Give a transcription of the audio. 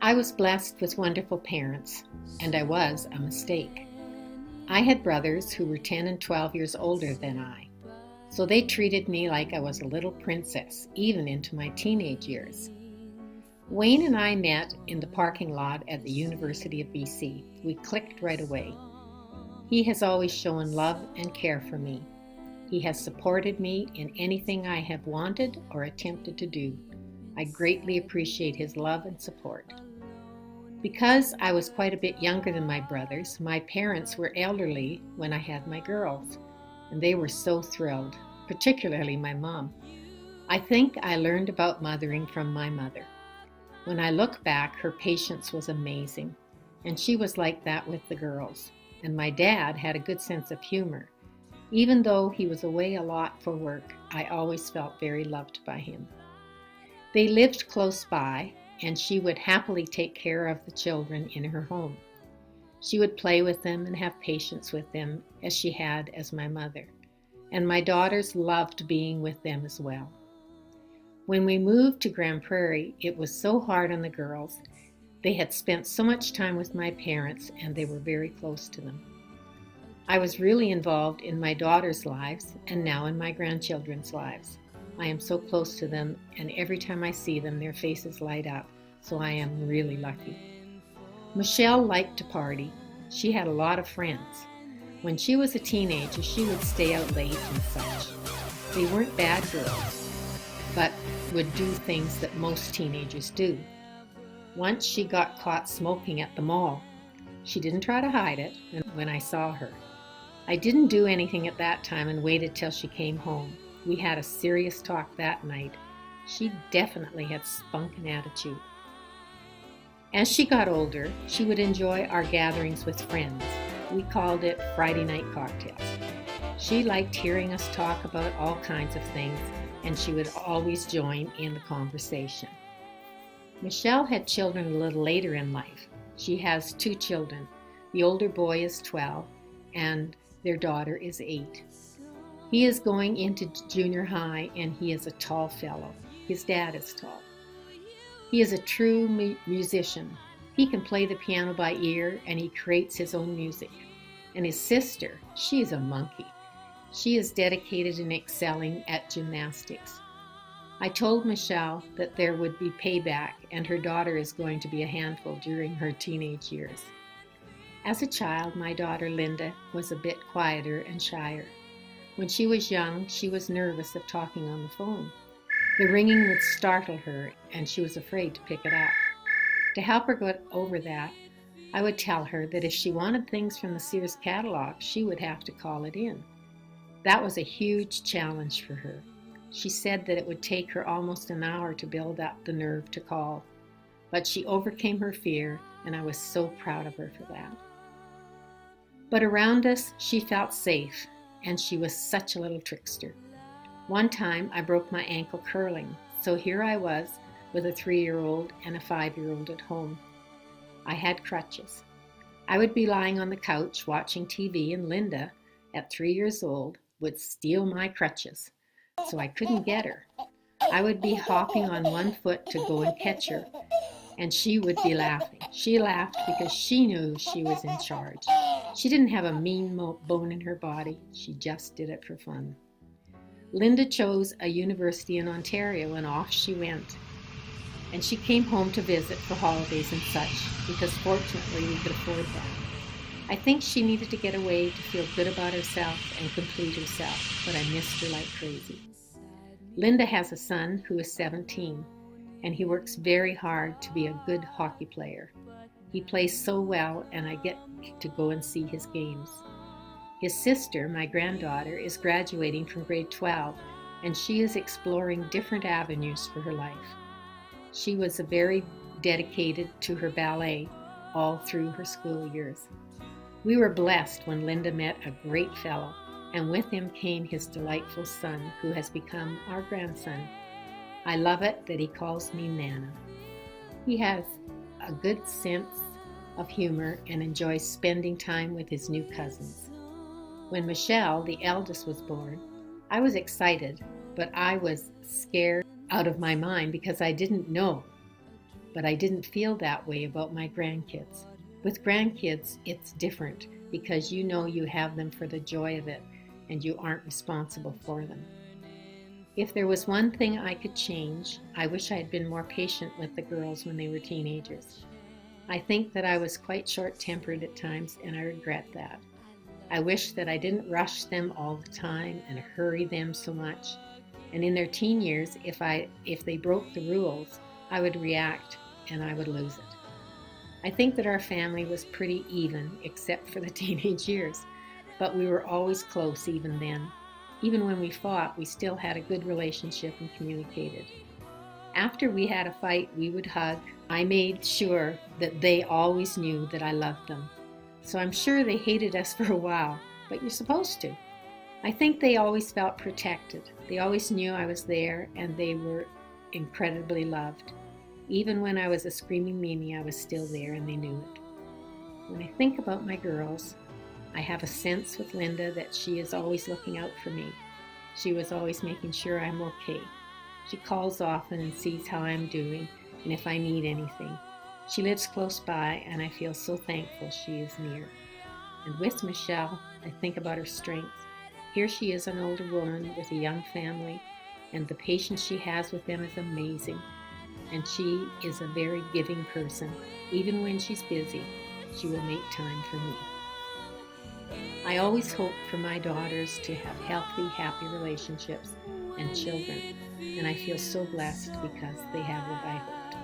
I was blessed with wonderful parents, and I was a mistake. I had brothers who were 10 and 12 years older than I, so they treated me like I was a little princess, even into my teenage years. Wayne and I met in the parking lot at the University of BC. We clicked right away. He has always shown love and care for me. He has supported me in anything I have wanted or attempted to do. I greatly appreciate his love and support. Because I was quite a bit younger than my brothers, my parents were elderly when I had my girls, and they were so thrilled, particularly my mom. I think I learned about mothering from my mother. When I look back, her patience was amazing, and she was like that with the girls. And my dad had a good sense of humor. Even though he was away a lot for work, I always felt very loved by him. They lived close by, and she would happily take care of the children in her home. She would play with them and have patience with them as she had as my mother. And my daughters loved being with them as well. When we moved to Grand Prairie, it was so hard on the girls. They had spent so much time with my parents, and they were very close to them. I was really involved in my daughters' lives and now in my grandchildren's lives. I am so close to them, and every time I see them, their faces light up, so I am really lucky. Michelle liked to party. She had a lot of friends. When she was a teenager, she would stay out late and such. They weren't bad girls, but would do things that most teenagers do. Once she got caught smoking at the mall. She didn't try to hide it when I saw her. I didn't do anything at that time and waited till she came home. We had a serious talk that night. She definitely had spunk and attitude. As she got older, she would enjoy our gatherings with friends. We called it Friday night cocktails. She liked hearing us talk about all kinds of things, and she would always join in the conversation. Michelle had children a little later in life. She has 2 children. The older boy is 12, and their daughter is 8. He is going into junior high, and he is a tall fellow. His dad is tall. He is a true musician. He can play the piano by ear, and he creates his own music. And his sister, she is a monkey. She is dedicated and excelling at gymnastics. I told Michelle that there would be payback, and her daughter is going to be a handful during her teenage years. As a child, my daughter Linda was a bit quieter and shyer. When she was young, she was nervous of talking on the phone. The ringing would startle her, and she was afraid to pick it up. To help her get over that, I would tell her that if she wanted things from the Sears catalog, she would have to call it in. That was a huge challenge for her. She said that it would take her almost an hour to build up the nerve to call. But she overcame her fear, and I was so proud of her for that. But around us, she felt safe, and she was such a little trickster. One time, I broke my ankle curling, so here I was with a 3-year-old and a 5-year-old at home. I had crutches. I would be lying on the couch watching TV, and Linda, at 3 years old, would steal my crutches, so I couldn't get her. I would be hopping on one foot to go and catch her, and she would be laughing. She laughed because she knew she was in charge. She didn't have a mean bone in her body. She just did it for fun. Linda chose a university in Ontario, and off she went. And she came home to visit for holidays and such, because fortunately we could afford that. I think she needed to get away to feel good about herself and complete herself, but I missed her like crazy. Linda has a son who is 17, and he works very hard to be a good hockey player. He plays so well, and I get to go and see his games. His sister, my granddaughter, is graduating from grade 12, and she is exploring different avenues for her life. She was very dedicated to her ballet all through her school years. We were blessed when Linda met a great fellow, and with him came his delightful son, who has become our grandson. I love it that he calls me Nana. He has a good sense of humor and enjoys spending time with his new cousins. When Michelle, the eldest, was born, I was excited, but I was scared out of my mind because I didn't know. but I didn't feel that way about my grandkids. With grandkids, it's different because you know you have them for the joy of it and you aren't responsible for them. If there was one thing I could change, I wish I had been more patient with the girls when they were teenagers. I think that I was quite short-tempered at times, and I regret that. I wish that I didn't rush them all the time and hurry them so much. And in their teen years, if they broke the rules, I would react and I would lose it. I think that our family was pretty even, except for the teenage years, but we were always close even then. Even when we fought, we still had a good relationship and communicated. After we had a fight, we would hug. I made sure that they always knew that I loved them. So I'm sure they hated us for a while, but you're supposed to. I think they always felt protected. They always knew I was there, and they were incredibly loved. Even when I was a screaming Mimi, I was still there, and they knew it. When I think about my girls, I have a sense with Linda that she is always looking out for me. She was always making sure I'm okay. She calls often and sees how I'm doing and if I need anything. She lives close by, and I feel so thankful she is near. And with Michelle, I think about her strength. Here she is, an older woman with a young family, and the patience she has with them is amazing. And she is a very giving person. Even when she's busy, she will make time for me. I always hope for my daughters to have healthy, happy relationships and children, and I feel so blessed because they have what I hoped for.